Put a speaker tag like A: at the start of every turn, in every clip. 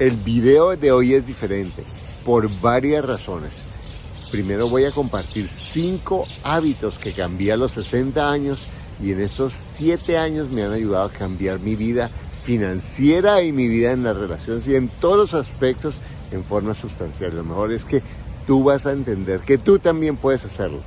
A: El video de hoy es diferente por varias razones. Primero voy a compartir 5 hábitos que cambié a los 60 años y en esos 7 años me han ayudado a cambiar mi vida financiera y mi vida en las relaciones y en todos los aspectos en forma sustancial. Lo mejor es que tú vas a entender que tú también puedes hacerlo.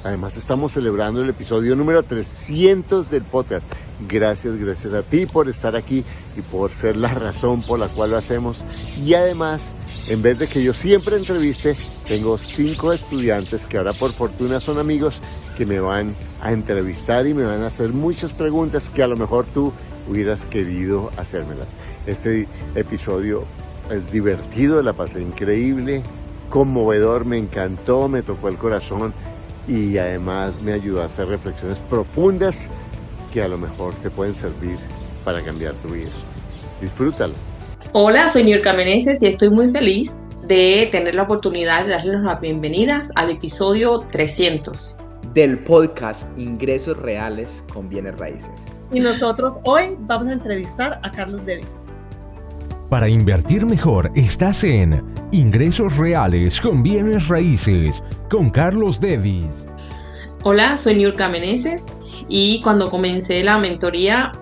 A: Además estamos celebrando el episodio número 300 del podcast. Gracias a ti por estar aquí y por ser la razón por la cual lo hacemos. Y además, en vez de que yo siempre entreviste, tengo 5 estudiantes que ahora por fortuna son amigos que me van a entrevistar y me van a hacer muchas preguntas que a lo mejor tú hubieras querido hacérmelas. Este episodio es divertido, la pasé increíble, conmovedor, me encantó, me tocó el corazón. Y además me ayudó a hacer reflexiones profundas que a lo mejor te pueden servir para cambiar tu vida. Disfrútalo.
B: Hola, soy Niurka Meneses y estoy muy feliz de tener la oportunidad de darles las bienvenidas al episodio 300
C: del podcast Ingresos Reales con Bienes Raíces.
D: Y nosotros hoy vamos a entrevistar a Carlos Davis.
E: Para invertir mejor, estás en Ingresos Reales con Bienes Raíces con Carlos Davis.
B: Hola, soy Niurka Meneses y cuando comencé la mentoría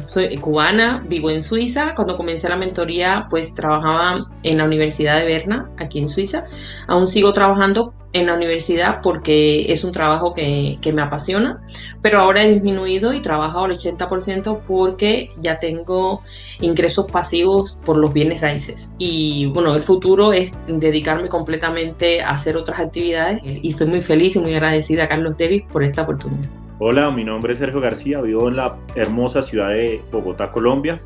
B: soy cubana, vivo en Suiza. Cuando comencé la mentoría, pues trabajaba en la Universidad de Berna, aquí en Suiza. Aún sigo trabajando en la universidad porque es un trabajo que me apasiona, pero ahora he disminuido y trabajo al 80% porque ya tengo ingresos pasivos por los bienes raíces. Y bueno, el futuro es dedicarme completamente a hacer otras actividades y estoy muy feliz y muy agradecida a Carlos Davis por esta oportunidad.
F: Hola, mi nombre es Sergio García, vivo en la hermosa ciudad de Bogotá, Colombia.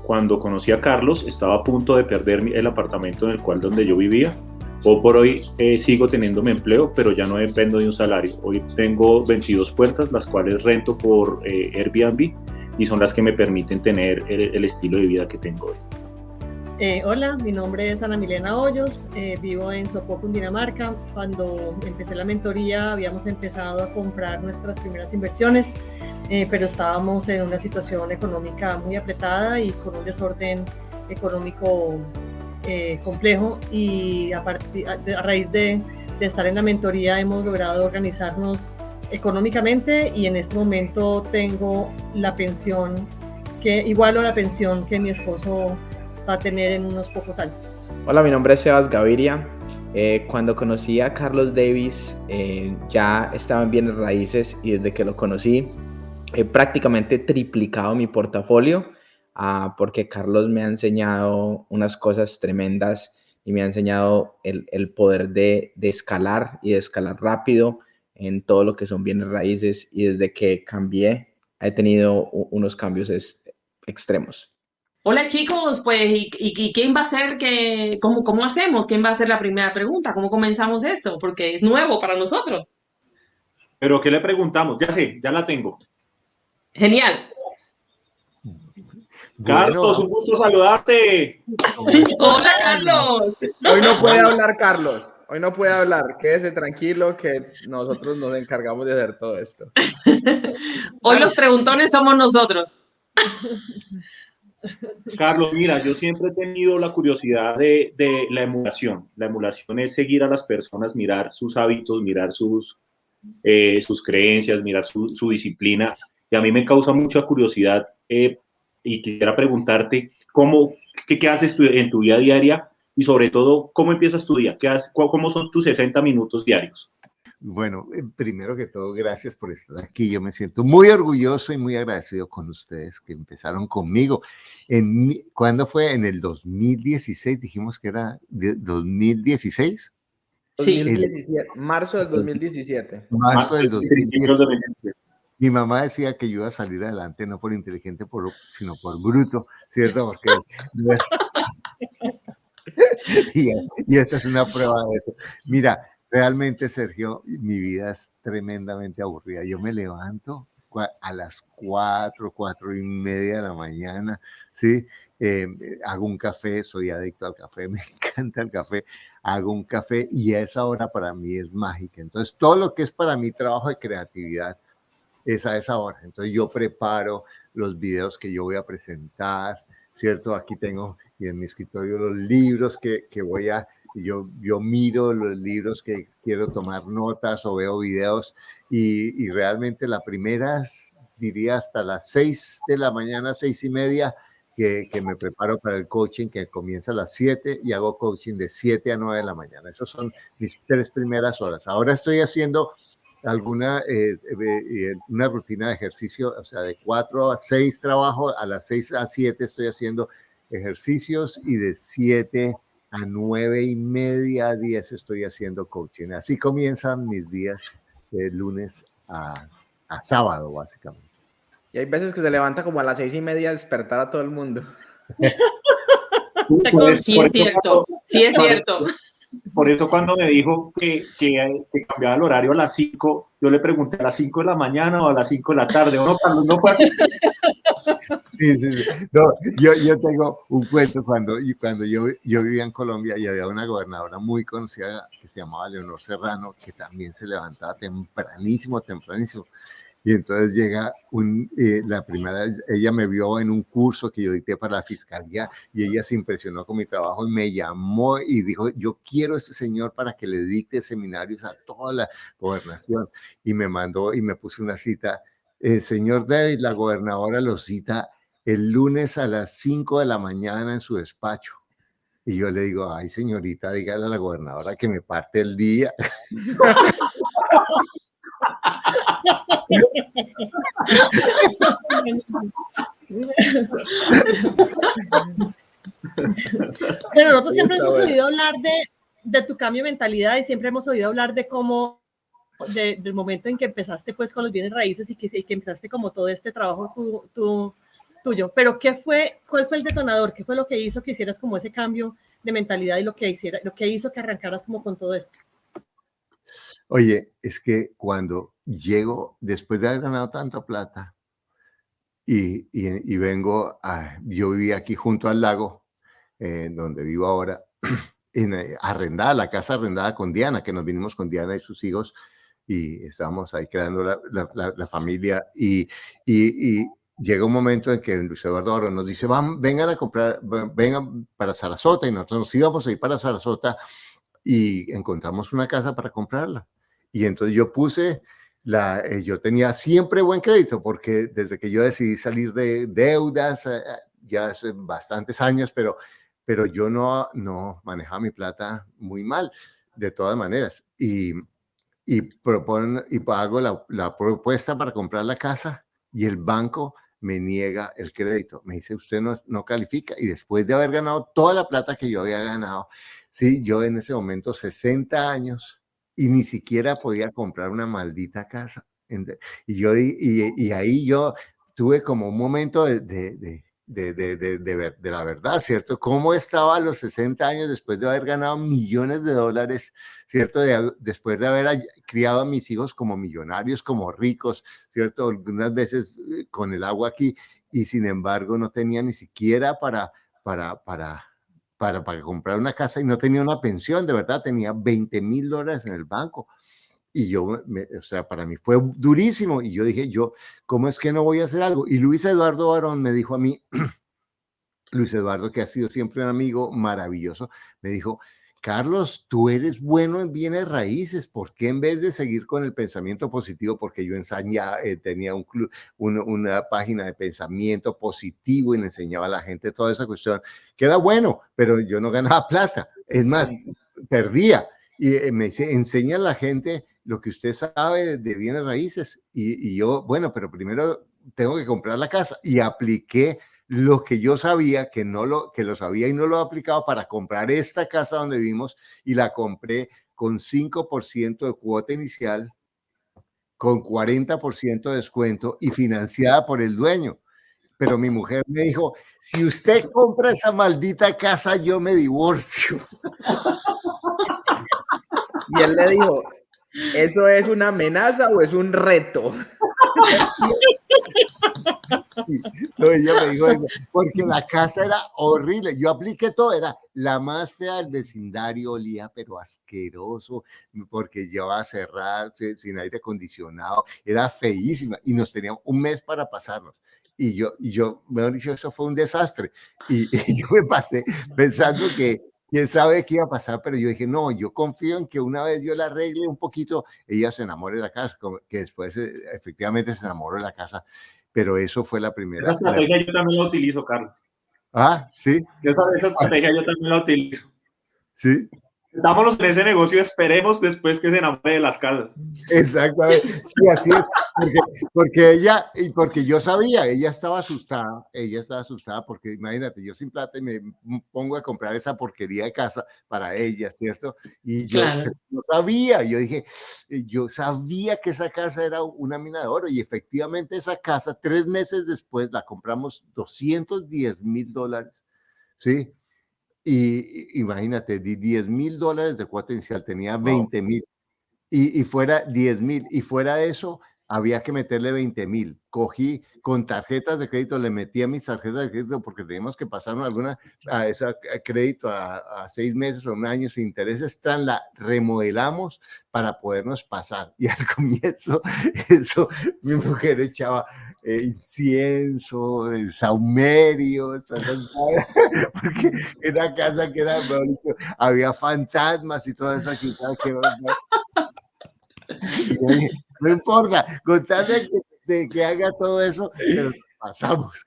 F: Cuando conocí a Carlos, estaba a punto de perder el apartamento donde yo vivía. Hoy por hoy sigo teniendo mi empleo, pero ya no dependo de un salario. Hoy tengo 22 puertas, las cuales rento por Airbnb y son las que me permiten tener el estilo de vida que tengo hoy.
D: Hola, mi nombre es Ana Milena Hoyos, vivo en Sopó, Cundinamarca. Cuando empecé la mentoría habíamos empezado a comprar nuestras primeras inversiones, pero estábamos en una situación económica muy apretada y con un desorden económico complejo, y a raíz de estar en la mentoría hemos logrado organizarnos económicamente y en este momento tengo la pensión que igualo a la pensión que mi esposo va a tener en unos pocos años.
C: Hola, mi nombre es Sebas Gaviria. Cuando conocí a Carlos Davis ya estaba en bienes raíces y desde que lo conocí he prácticamente triplicado mi portafolio porque Carlos me ha enseñado unas cosas tremendas y me ha enseñado el poder de escalar y de escalar rápido en todo lo que son bienes raíces, y desde que cambié he tenido unos cambios extremos.
B: Hola chicos, pues ¿y quién va a ser cómo hacemos? ¿Quién va a ser la primera pregunta? ¿Cómo comenzamos esto? Porque es nuevo para nosotros.
F: ¿Pero qué le preguntamos? Ya sé, ya la tengo.
B: Genial.
F: Carlos, un gusto saludarte.
B: Hola Carlos.
C: Hoy no puede hablar Carlos. Hoy no puede hablar. Quédese tranquilo que nosotros nos encargamos de hacer todo esto.
B: Hoy los preguntones somos nosotros.
F: Carlos, mira, yo siempre he tenido la curiosidad de la emulación. La emulación es seguir a las personas, mirar sus hábitos, mirar sus creencias, mirar su disciplina. Y a mí me causa mucha curiosidad y quisiera preguntarte qué haces en tu vida diaria y sobre todo, ¿cómo empiezas tu día? ¿Cómo son tus 60 minutos diarios?
A: Bueno, primero que todo, gracias por estar aquí. Yo me siento muy orgulloso y muy agradecido con ustedes que empezaron conmigo. ¿Cuándo fue? En el 2016, dijimos que era 2016.
B: Sí.
C: Marzo del 2017.
A: Marzo del 2017. Mi mamá decía que yo iba a salir adelante no por inteligente, sino por bruto, ¿cierto? Porque y esta es una prueba de eso. Mira, realmente, Sergio, mi vida es tremendamente aburrida. Yo me levanto a las 4:30 de la mañana, ¿sí? Hago un café, soy adicto al café, me encanta el café, hago un café y esa hora para mí es mágica. Entonces, todo lo que es para mí trabajo de creatividad es a esa hora. Entonces, yo preparo los videos que yo voy a presentar, ¿cierto? Aquí tengo y en mi escritorio los libros que voy a, yo miro los libros que quiero tomar notas o veo videos y realmente la primera, diría hasta las 6 de la mañana, 6:30, que me preparo para el coaching que comienza a las 7 y hago coaching de 7 a 9 de la mañana. Esas son mis 3 primeras horas. Ahora estoy haciendo una rutina de ejercicio, o sea, de 4 a 6 trabajo, a las 6 a 7 estoy haciendo ejercicios y de 7 a 9:30 a 10 estoy haciendo coaching. Así comienzan mis días de lunes a sábado, básicamente.
C: Y hay veces que se levanta como a las 6:30 a despertar a todo el mundo.
B: Sí es cierto, sí es cierto.
F: Por eso cuando me dijo que cambiaba el horario a las 5, yo le pregunté a las 5 de la mañana o a las 5 de la tarde. No, Carlos, no fue así.
A: Sí. No, yo tengo un cuento cuando yo vivía en Colombia y había una gobernadora muy conocida que se llamaba Leonor Serrano, que también se levantaba tempranísimo. Y entonces llega la primera vez, ella me vio en un curso que yo dicté para la fiscalía y ella se impresionó con mi trabajo y me llamó y dijo, yo quiero a este señor para que le dicte seminarios a toda la gobernación. Y me mandó y me puso una cita. Señor David, la gobernadora lo cita el lunes a las 5 de la mañana en su despacho. Y yo le digo, ay señorita, dígale a la gobernadora que me parte el día.
D: Pero nosotros siempre hemos oído hablar de tu cambio de mentalidad y siempre hemos oído hablar de cómo, del momento en que empezaste pues con los bienes raíces y que empezaste como todo este trabajo tuyo. Pero ¿cuál fue el detonador? ¿Qué fue lo que hizo que hicieras como ese cambio de mentalidad y lo que hizo que arrancaras como con todo esto?
A: Oye, es que cuando llego, después de haber ganado tanta plata, y vengo yo vivía aquí junto al lago, donde vivo ahora, arrendada, la casa arrendada con Diana, que nos vinimos con Diana y sus hijos, y estábamos ahí creando la familia, y llega un momento en que Luis Eduardo Oro nos dice, vengan a comprar, vengan para Sarasota, y nosotros nos íbamos a ir para Sarasota, y encontramos una casa para comprarla. Y entonces yo yo tenía siempre buen crédito porque desde que yo decidí salir de deudas, ya hace bastantes años, pero yo no manejaba mi plata muy mal, de todas maneras. Y pago la propuesta para comprar la casa y el banco me niega el crédito. Me dice, usted no califica. Y después de haber ganado toda la plata que yo había ganado, sí, yo en ese momento 60 años y ni siquiera podía comprar una maldita casa. Y ahí yo tuve como un momento de la verdad, ¿cierto? ¿Cómo estaba a los 60 años después de haber ganado millones de dólares, ¿cierto? Después de haber criado a mis hijos como millonarios, como ricos, ¿cierto? Algunas veces con el agua aquí, y sin embargo no tenía ni siquiera para comprar una casa y no tenía una pensión, de verdad, tenía $20,000 en el banco. Y yo, o sea, para mí fue durísimo. Y yo dije, ¿cómo es que no voy a hacer algo? Y Luis Eduardo Barón me dijo a mí, Luis Eduardo, que ha sido siempre un amigo maravilloso, me dijo, Carlos, tú eres bueno en bienes raíces, ¿por qué en vez de seguir con el pensamiento positivo? Porque yo tenía una página de pensamiento positivo y le enseñaba a la gente toda esa cuestión, que era bueno, pero yo no ganaba plata, es más, perdía. Y me dice, enseña a la gente lo que usted sabe de bienes raíces. Y yo, bueno, pero primero tengo que comprar la casa. Y apliqué lo que yo sabía, que lo sabía y no lo he aplicado para comprar esta casa donde vivimos, y la compré con 5% de cuota inicial, con 40% de descuento y financiada por el dueño. Pero mi mujer me dijo, si usted compra esa maldita casa, yo me divorcio.
C: Y él le dijo, ¿eso es una amenaza o es un reto?
A: No, ella me dijo eso, porque la casa era horrible. Yo apliqué todo, era la más fea del vecindario, olía pero asqueroso, porque llevaba cerrada, sin aire acondicionado, era feísima y nos teníamos un mes para pasarnos. mejor dicho, eso fue un desastre. Y yo me pasé pensando que quién sabe qué iba a pasar, pero yo dije, no, yo confío en que una vez yo la arregle un poquito, ella se enamore de la casa, que después efectivamente se enamoró de la casa, pero eso fue la
F: Esa
A: primera.
F: estrategia yo también la utilizo, Carlos.
A: Ah, sí.
F: Esa estrategia yo también la utilizo.
A: Sí.
F: Dámonos en ese negocio, esperemos después que se enamore de las casas.
A: Exactamente, sí, así es, porque yo sabía, ella estaba asustada porque imagínate, yo sin plata y me pongo a comprar esa porquería de casa para ella, ¿cierto? Y yo
B: Claro.
A: no sabía, yo sabía que esa casa era una mina de oro y efectivamente esa casa 3 meses después la compramos $210,000, ¿sí? Y imagínate, di $10,000 de cuota inicial, tenía 20,000 y fuera 10,000 y fuera de eso había que meterle 20,000. Cogí con tarjetas de crédito, le metí a mis tarjetas de crédito porque teníamos que pasarnos alguna a esa crédito a 6 meses o un año sin intereses, la remodelamos para podernos pasar. Y al comienzo, eso, mi mujer echaba incienso, saumerio, porque era casa que era, había fantasmas y todo eso aquí, ¿sabes qué? No importa, con tal de que haga todo eso, pero pasamos.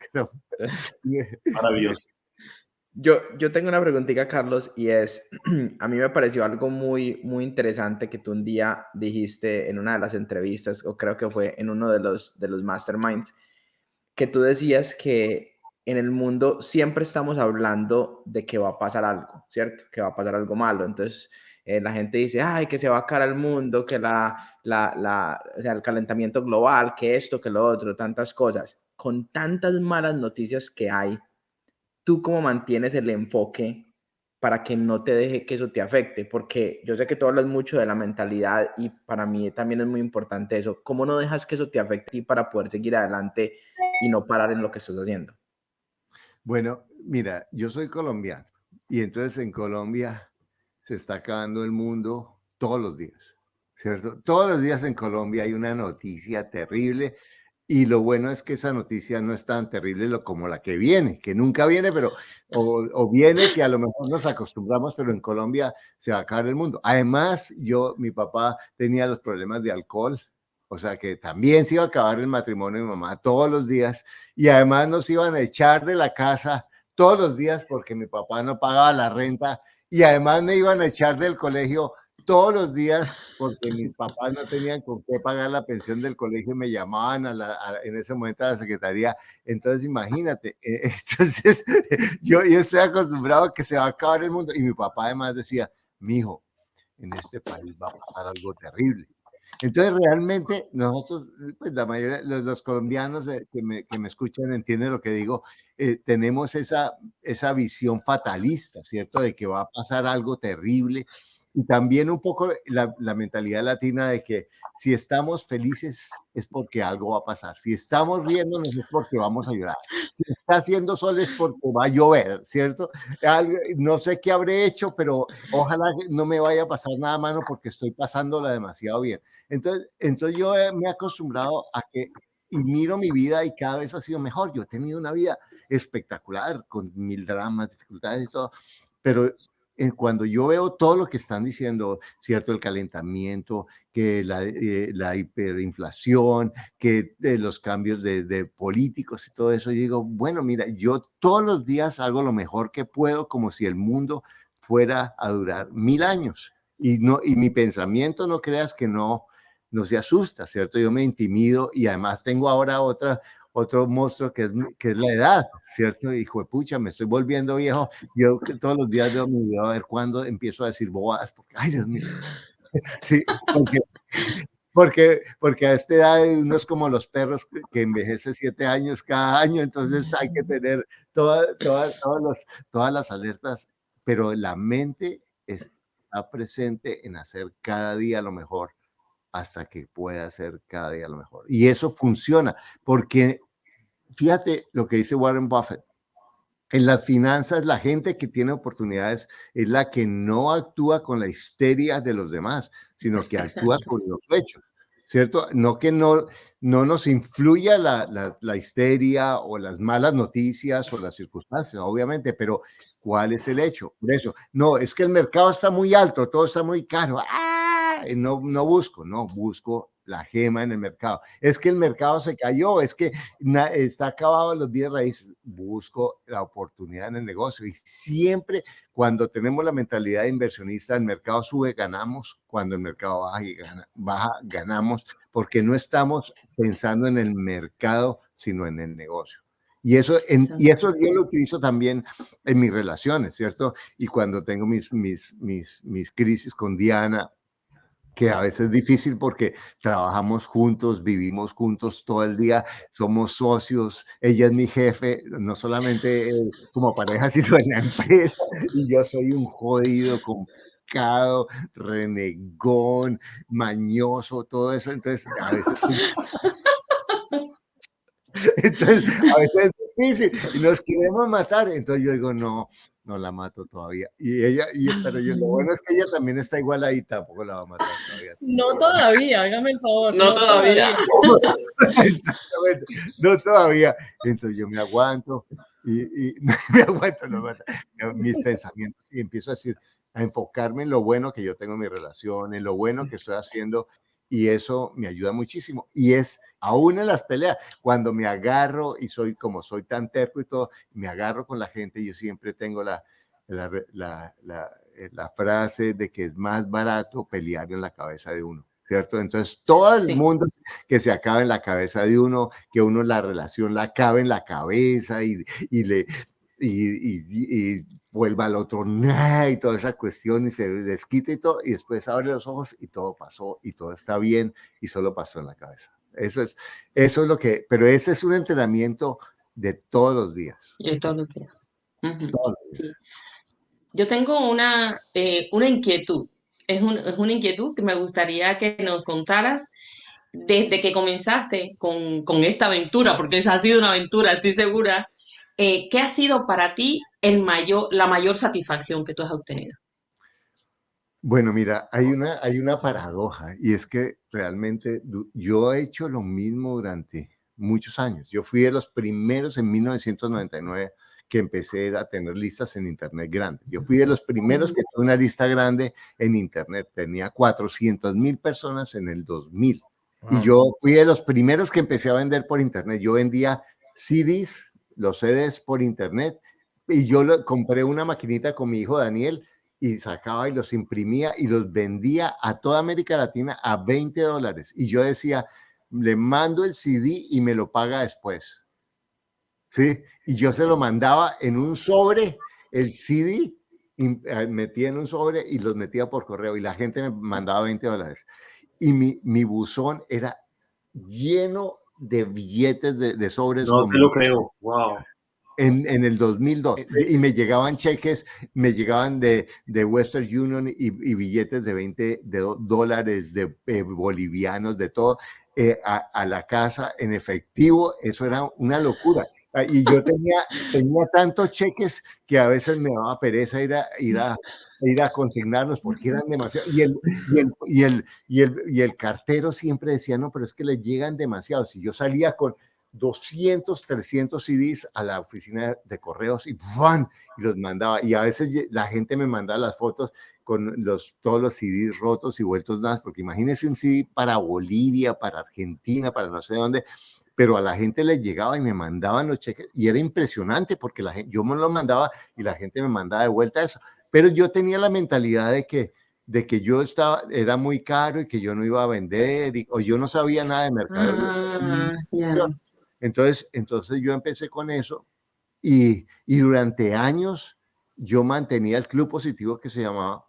F: Maravilloso.
C: Yo tengo una preguntita, Carlos, y es, a mí me pareció algo muy, muy interesante que tú un día dijiste en una de las entrevistas, o creo que fue en uno de los masterminds, que tú decías que en el mundo siempre estamos hablando de que va a pasar algo, ¿cierto? Que va a pasar algo malo. Entonces, la gente dice, ay, que se va a acabar el mundo, que o sea, el calentamiento global, que esto, que lo otro, tantas cosas. Con tantas malas noticias que hay, ¿tú cómo mantienes el enfoque para que no te deje que eso te afecte? Porque yo sé que tú hablas mucho de la mentalidad y para mí también es muy importante eso. ¿Cómo no dejas que eso te afecte para poder seguir adelante y no parar en lo que estás haciendo?
A: Bueno, mira, yo soy colombiano y entonces en Colombia se está acabando el mundo todos los días, ¿cierto? Todos los días en Colombia hay una noticia terrible. Y lo bueno es que esa noticia no es tan terrible como la que viene, que nunca viene, pero o viene que a lo mejor nos acostumbramos, pero en Colombia se va a acabar el mundo. Además, mi papá tenía los problemas de alcohol, o sea que también se iba a acabar el matrimonio de mi mamá todos los días y además nos iban a echar de la casa todos los días porque mi papá no pagaba la renta y además me iban a echar del colegio todos los días porque mis papás no tenían con qué pagar la pensión del colegio y me llamaban en ese momento a la secretaría. Entonces, imagínate, entonces yo estoy acostumbrado a que se va a acabar el mundo y mi papá además decía, mijo, en este país va a pasar algo terrible. Entonces, realmente nosotros, pues la mayoría, los colombianos que me escuchan entienden lo que digo, tenemos esa visión fatalista, ¿cierto? De que va a pasar algo terrible. Y también un poco la mentalidad latina de que si estamos felices es porque algo va a pasar. Si estamos riéndonos es porque vamos a llorar. Si está haciendo sol es porque va a llover, ¿cierto? No sé qué habré hecho, pero ojalá no me vaya a pasar nada malo porque estoy pasándola demasiado bien. Entonces yo me he acostumbrado a que, y miro mi vida y cada vez ha sido mejor. Yo he tenido una vida espectacular, con 1000 dramas, dificultades y todo, pero cuando yo veo todo lo que están diciendo, ¿cierto? El calentamiento, que la hiperinflación, que los cambios de políticos y todo eso, yo digo, bueno, mira, yo todos los días hago lo mejor que puedo como si el mundo fuera a durar 1000 años. Y mi pensamiento, no creas que no se asusta, ¿cierto? Yo me intimido y además tengo ahora otro monstruo que es la edad, ¿cierto? Hijo de pucha, me estoy volviendo viejo. Yo todos los días veo mi video a ver cuándo empiezo a decir bobadas, porque, ay, Dios mío. Sí, porque a esta edad uno es como los perros que envejece 7 años cada año, entonces hay que tener todas las alertas, pero la mente está presente en hacer cada día lo mejor hasta que pueda hacer cada día lo mejor. Y eso funciona, porque fíjate lo que dice Warren Buffett. En las finanzas, la gente que tiene oportunidades es la que no actúa con la histeria de los demás, sino que actúa con los hechos. ¿cierto? No que no nos influya la histeria o las malas noticias o las circunstancias, obviamente, pero ¿cuál es el hecho? Por eso, no, es que el mercado está muy alto, todo está muy caro. ¡Ah! No busco la gema en el mercado. Es que el mercado se cayó, es que está acabado los bienes raíces. Busco la oportunidad en el negocio y siempre cuando tenemos la mentalidad de inversionista, el mercado sube, ganamos. Cuando el mercado baja, ganamos, porque no estamos pensando en el mercado, sino en el negocio. Y eso yo lo utilizo también en mis relaciones, ¿cierto? Y cuando tengo mis crisis con Diana, que a veces es difícil porque trabajamos juntos, vivimos juntos todo el día, somos socios, ella es mi jefe, no solamente como pareja, sino en la empresa, y yo soy un jodido complicado, renegón, mañoso, todo eso, entonces a veces a veces es difícil y nos queremos matar, entonces yo digo, no la mato todavía. Pero lo bueno es que ella también está igual ahí, tampoco la va a matar todavía.
D: No todavía, hágame el favor.
B: No todavía.
A: Exactamente, no todavía. Entonces yo me aguanto y me aguanto, mis pensamientos y empiezo a enfocarme en lo bueno que yo tengo en mi relación, en lo bueno que estoy haciendo, y eso me ayuda muchísimo. Y es aún en las peleas, cuando me agarro y soy tan terco y todo, me agarro con la gente, yo siempre tengo la frase de que es más barato pelear en la cabeza de uno, ¿cierto? Entonces todo el mundo que se acaba en la cabeza de uno, que uno la relación la acaba en la cabeza y vuelva al otro y toda esa cuestión y se desquite y todo, y después abre los ojos y todo pasó y todo está bien y solo pasó en la cabeza. Eso es lo que, pero ese es un entrenamiento de todos los días.
B: De todos los días.
A: Todos los días.
B: Yo tengo una inquietud. Es una inquietud que me gustaría que nos contaras desde que comenzaste con esta aventura, porque esa ha sido una aventura, estoy segura. ¿Qué ha sido para ti la mayor satisfacción que tú has obtenido?
A: Bueno, mira, hay una paradoja y es que realmente yo he hecho lo mismo durante muchos años. Yo fui de los primeros en 1999 que empecé a tener listas en Internet grandes. Yo fui de los primeros que tuve una lista grande en Internet. Tenía 400,000 personas en el 2000. Y yo fui de los primeros que empecé a vender por Internet. Yo vendía CDs, los CDs por Internet, y yo compré una maquinita con mi hijo Daniel y sacaba y los imprimía y los vendía a toda América Latina a $20. Y yo decía, le mando el CD y me lo paga después. ¿Sí? Y yo se lo mandaba en un sobre, el CD, metía en un sobre y los metía por correo y la gente me mandaba $20. Y mi buzón era lleno de billetes de sobres.
F: No te lo creo, wow.
A: En el 2002, y me llegaban cheques, me llegaban de Western Union y billetes de $20 de bolivianos, de todo, a la casa en efectivo. Eso era una locura. Y yo tenía tantos cheques que a veces me daba pereza ir a consignarlos porque eran demasiados. Y el cartero siempre decía, no, pero es que le llegan demasiados. Y yo salía con 200, 300 CDs a la oficina de correos y los mandaba. Y a veces la gente me mandaba las fotos con todos los CDs rotos y vueltos nada, porque imagínense un CD para Bolivia, para Argentina, para no sé dónde, pero a la gente les llegaba y me mandaban los cheques y era impresionante porque yo me los mandaba y la gente me mandaba de vuelta eso. Pero yo tenía la mentalidad de que yo era muy caro y que yo no iba a vender o yo no sabía nada de mercado. Entonces yo empecé con eso y durante años yo mantenía el club positivo que se llamaba,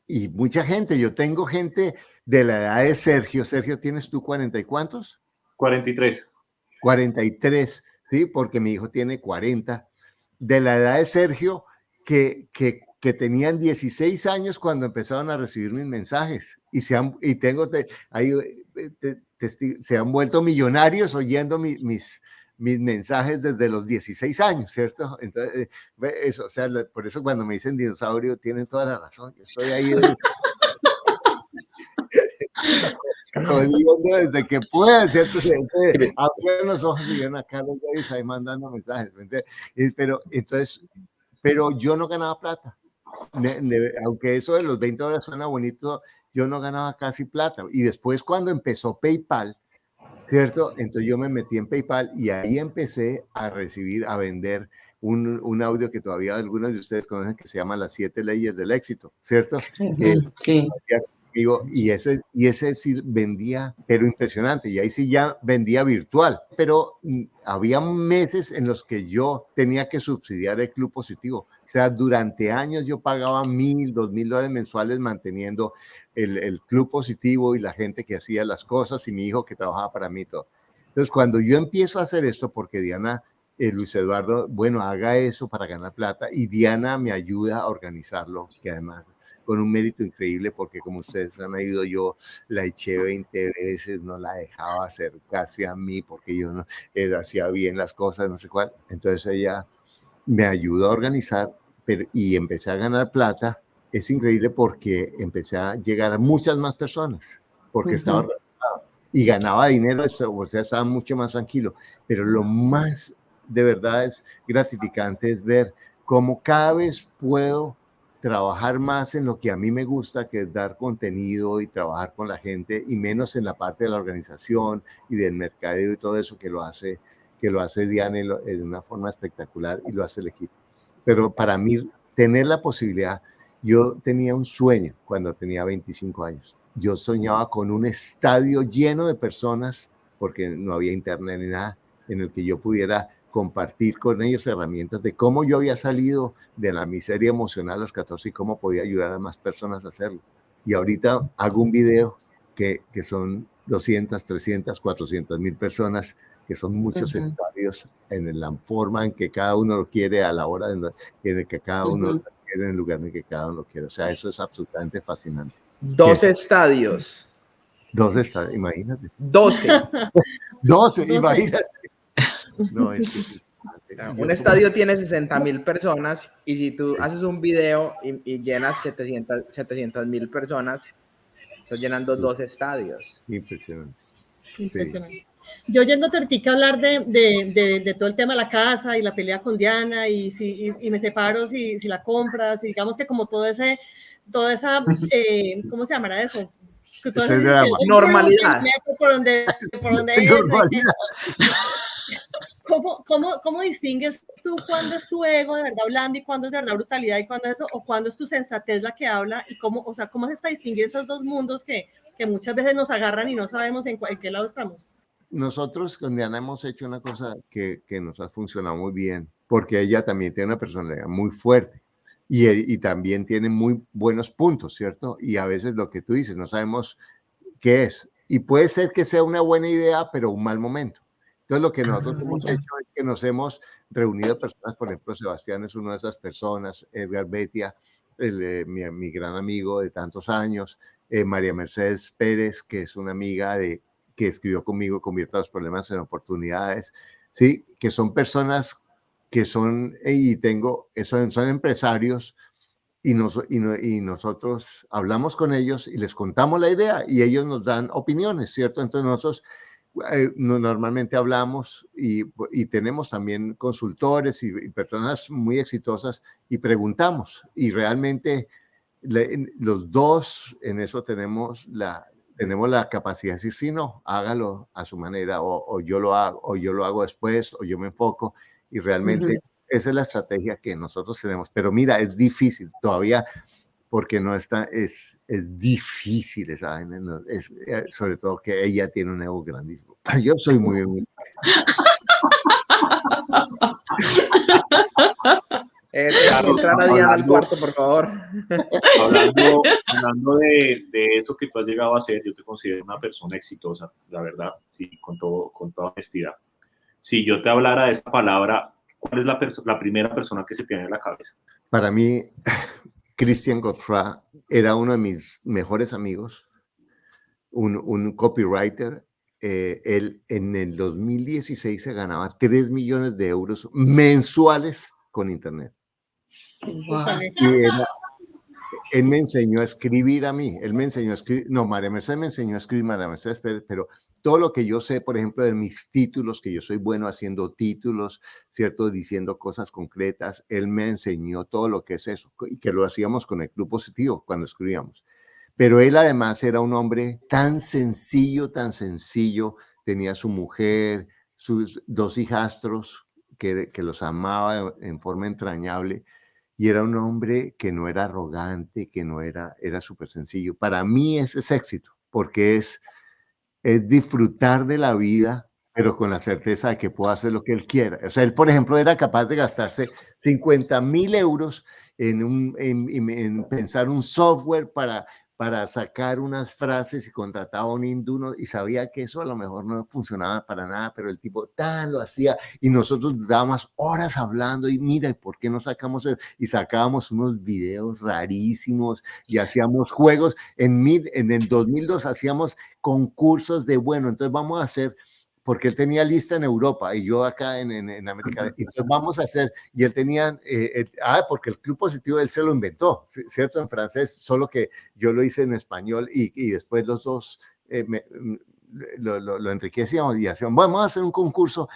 A: y mucha gente, yo tengo gente de la edad de Sergio. Sergio, ¿tienes tú 40 y cuántos?
F: 43.
A: 43, ¿sí? Porque mi hijo tiene 40. De la edad de Sergio que tenían 16 años cuando empezaron a recibir mis mensajes y se han vuelto millonarios oyendo mis mensajes desde los 16 años, ¿cierto? Entonces, eso, o sea, por eso cuando me dicen dinosaurio, tienen toda la razón. Yo estoy ahí. jodiendo desde que pueda, ¿cierto? Se abrían los ojos y vieron a Carlos Davis ahí mandando mensajes, ¿me entiendes? Pero yo no ganaba plata. Aunque eso de los $20 suena bonito, yo no ganaba casi plata. Y después cuando empezó PayPal, ¿cierto? Entonces yo me metí en PayPal y ahí empecé a vender un audio que todavía algunos de ustedes conocen que se llama Las 7 Leyes del Éxito, ¿cierto?
B: Sí.
A: Y ese sí vendía, pero impresionante, y ahí sí ya vendía virtual, pero había meses en los que yo tenía que subsidiar el Club Positivo, o sea, durante años yo pagaba $1,000, $2,000 mensuales manteniendo el Club Positivo y la gente que hacía las cosas y mi hijo que trabajaba para mí todo. Entonces, cuando yo empiezo a hacer esto, porque Diana, Luis Eduardo, bueno, haga eso para ganar plata, y Diana me ayuda a organizarlo, que además con un mérito increíble, porque como ustedes han oído, yo la eché 20 veces, no la dejaba acercarse a mí, porque yo no hacía bien las cosas, no sé cuál. Entonces ella me ayudó a organizar y empecé a ganar plata. Es increíble porque empecé a llegar a muchas más personas, porque estaba organizado y ganaba dinero, o sea, estaba mucho más tranquilo. Pero lo más de verdad es gratificante es ver cómo cada vez puedo trabajar más en lo que a mí me gusta, que es dar contenido y trabajar con la gente, y menos en la parte de la organización y del mercadeo y todo eso que lo hace Diana de una forma espectacular y lo hace el equipo. Pero para mí, tener la posibilidad, yo tenía un sueño cuando tenía 25 años. Yo soñaba con un estadio lleno de personas, porque no había internet ni nada, en el que yo pudiera compartir con ellos herramientas de cómo yo había salido de la miseria emocional a los 14 y cómo podía ayudar a más personas a hacerlo. Y ahorita hago un video que son 200, 300, 400,000 personas, que son muchos estadios en la forma en que cada uno lo quiere, a la hora en que cada uno lo quiere, en el lugar en que cada uno lo quiere. O sea, eso es absolutamente fascinante.
C: 12 estadios.
A: 12 estadios, imagínate.
C: 12.
A: 12, imagínate. No, es que
C: un estadio tiene 60,000 personas y si tú haces un video y llenas 700,000 personas, estás llenando 12 estadios.
A: Impresionante.
D: Impresionante. Sí. Yo oyéndote ahorita hablar de todo el tema de la casa y la pelea con Diana y me separo si la compras, y digamos que como toda esa, ¿cómo se llamará eso?
C: Normalidad.
D: Por donde normalidad. ¿Cómo distingues tú cuándo es tu ego de verdad hablando y cuándo es de verdad brutalidad y cuándo es eso, o cuándo es tu sensatez la que habla, y cómo haces para distinguir esos dos mundos que muchas veces nos agarran y no sabemos en qué lado estamos?
A: Nosotros con Diana hemos hecho una cosa que nos ha funcionado muy bien, porque ella también tiene una personalidad muy fuerte y también tiene muy buenos puntos, ¿cierto? Y a veces lo que tú dices, no sabemos qué es. Y puede ser que sea una buena idea, pero un mal momento. Entonces, lo que nosotros hemos hecho es que nos hemos reunido personas, por ejemplo, Sebastián es una de esas personas, Edgar Betia, mi gran amigo de tantos años, María Mercedes Pérez, que es una amiga que escribió conmigo, Convierta los problemas en oportunidades, ¿sí? Que son personas que son empresarios, y nosotros hablamos con ellos y les contamos la idea y ellos nos dan opiniones, ¿cierto? Entonces nosotros normalmente hablamos y tenemos también consultores y personas muy exitosas y preguntamos, y realmente los dos en eso tenemos la capacidad de decir, sí, no, hágalo a su manera, o yo lo hago después, o yo me enfoco, y realmente esa es la estrategia que nosotros tenemos. Pero mira, es difícil todavía, porque no está, es difícil esa vaina, ¿no? Sobre todo que ella tiene un ego grandísimo. Yo soy muy humilde.
C: Entrar a Diana al cuarto, por favor.
F: Hablando de eso que tú has llegado a hacer, yo te considero una persona exitosa, la verdad, sí, con toda honestidad. Si yo te hablara de esa palabra, ¿cuál es la primera persona que se tiene en la cabeza?
A: Para mí, Christian Godfrey era uno de mis mejores amigos, un copywriter. Él en el 2016 se ganaba 3 millones de euros mensuales con internet.
B: Wow.
A: él me enseñó a escribir a mí, él me enseñó a escribir, no, María Mercedes me enseñó a escribir, María Mercedes Pérez, pero todo lo que yo sé, por ejemplo, de mis títulos, que yo soy bueno haciendo títulos, ¿cierto? Diciendo cosas concretas, él me enseñó todo lo que es eso, y que lo hacíamos con el Club Positivo cuando escribíamos. Pero él además era un hombre tan sencillo, tenía su mujer, sus dos hijastros, que los amaba en forma entrañable, y era un hombre que no era arrogante, que no era, era súper sencillo. Para mí ese es éxito, porque es disfrutar de la vida, pero con la certeza de que puedo hacer lo que él quiera. O sea, él, por ejemplo, era capaz de gastarse 50.000 euros en pensar un software para sacar unas frases y contrataba a un hindú y sabía que eso a lo mejor no funcionaba para nada, pero el tipo tan lo hacía y nosotros durábamos horas hablando y mira, ¿por qué no sacamos eso? Y sacábamos unos videos rarísimos y hacíamos juegos. En el 2002 hacíamos concursos de, bueno, entonces vamos a hacer, porque él tenía lista en Europa y yo acá en América, entonces vamos a hacer, y él tenía, porque el Club Positivo él se lo inventó, ¿cierto? En francés, solo que yo lo hice en español y después los dos lo enriquecíamos y hacíamos, bueno, vamos a hacer un concurso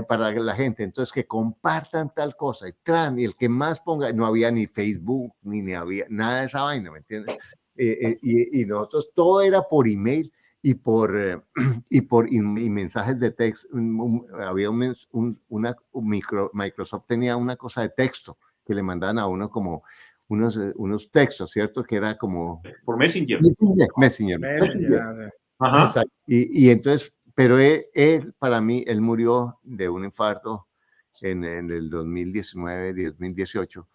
A: para la gente, entonces que compartan tal cosa, y el que más ponga, no había ni Facebook, ni había nada de esa vaina, ¿me entiendes? Y nosotros todo era por email y y mensajes de texto. Había Microsoft tenía una cosa de texto que le mandaban a uno como unos textos, ¿cierto? Que era como...
F: Por Messenger.
A: Messenger.
F: Ajá.
A: Exacto. Y entonces, pero él, para mí, él murió de un infarto en el 2019, 2018,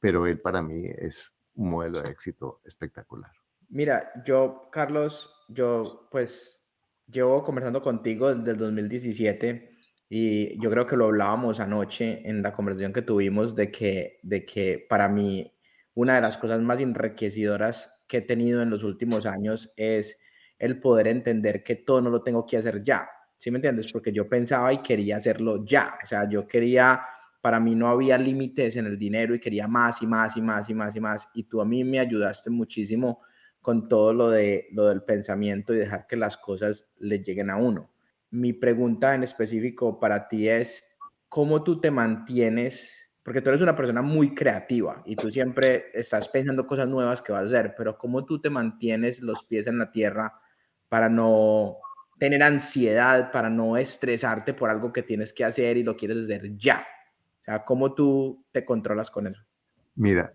A: pero él para mí es un modelo de éxito espectacular.
C: Mira, yo, Carlos, yo pues llevo conversando contigo desde el 2017 y yo creo que lo hablábamos anoche en la conversación que tuvimos de que para mí una de las cosas más enriquecedoras que he tenido en los últimos años es el poder entender que todo no lo tengo que hacer ya, ¿sí me entiendes? Porque yo pensaba y quería hacerlo ya, o sea, yo quería, para mí no había límites en el dinero y quería más y más y más y más y más, y tú a mí me ayudaste muchísimo con todo lo del pensamiento y dejar que las cosas le lleguen a uno. Mi pregunta en específico para ti es, ¿cómo tú te mantienes? Porque tú eres una persona muy creativa y tú siempre estás pensando cosas nuevas que vas a hacer, pero ¿cómo tú te mantienes los pies en la tierra para no tener ansiedad, para no estresarte por algo que tienes que hacer y lo quieres hacer ya? O sea, ¿cómo tú te controlas con eso?
A: Mira,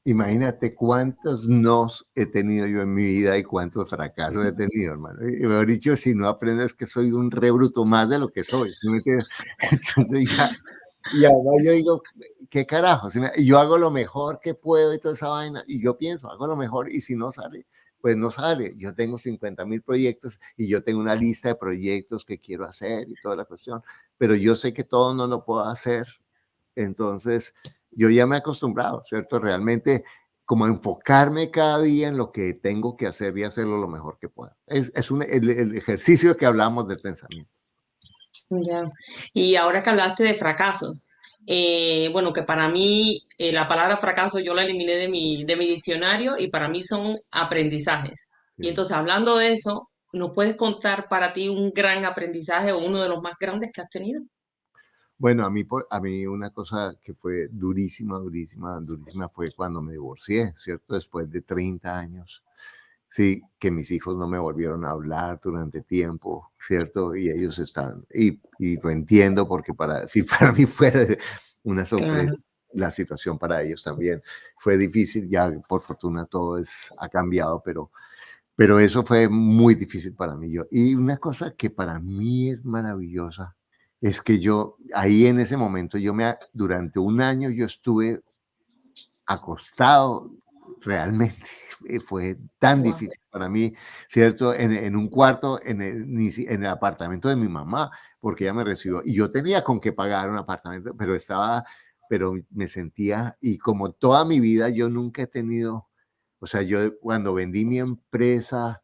A: imagínate cuántos nos he tenido yo en mi vida y cuántos fracasos he tenido, hermano. Y mejor dicho, si no aprendes que soy un re bruto más de lo que soy. ¿Sí me entiendes? Entonces ya, y además yo digo, ¿qué carajo? Y yo hago lo mejor que puedo y toda esa vaina. Y yo pienso, hago lo mejor y si no sale, pues no sale. Yo tengo 50.000 proyectos y yo tengo una lista de proyectos que quiero hacer y toda la cuestión. Pero yo sé que todo no lo puedo hacer. Entonces, yo ya me he acostumbrado, ¿cierto? Realmente como enfocarme cada día en lo que tengo que hacer y hacerlo lo mejor que pueda. Es el ejercicio que hablamos del pensamiento.
B: Ya. Y ahora que hablaste de fracasos, bueno, que para mí la palabra fracaso yo la eliminé de mi diccionario y para mí son aprendizajes.
A: Sí.
B: Y entonces, hablando de eso, ¿nos puedes contar para ti un gran aprendizaje o uno de los más grandes que has tenido?
A: Bueno, a mí una cosa que fue durísima, durísima, durísima fue cuando me divorcié, ¿cierto? Después de 30 años. Sí, que mis hijos no me volvieron a hablar durante tiempo, ¿cierto? Y ellos están, y lo entiendo porque si para mí fue una sorpresa,
B: Claro.
A: la situación para ellos también fue difícil, ya por fortuna todo ha cambiado, pero eso fue muy difícil para mí. Y una cosa que para mí es maravillosa es que yo, ahí en ese momento, durante un año yo estuve acostado realmente. Fue tan
B: Wow.
A: difícil para mí, ¿cierto? En un cuarto, en el apartamento de mi mamá, porque ella me recibió y yo tenía con qué pagar un apartamento, pero me sentía, y como toda mi vida, yo nunca he tenido, o sea, yo cuando vendí mi empresa,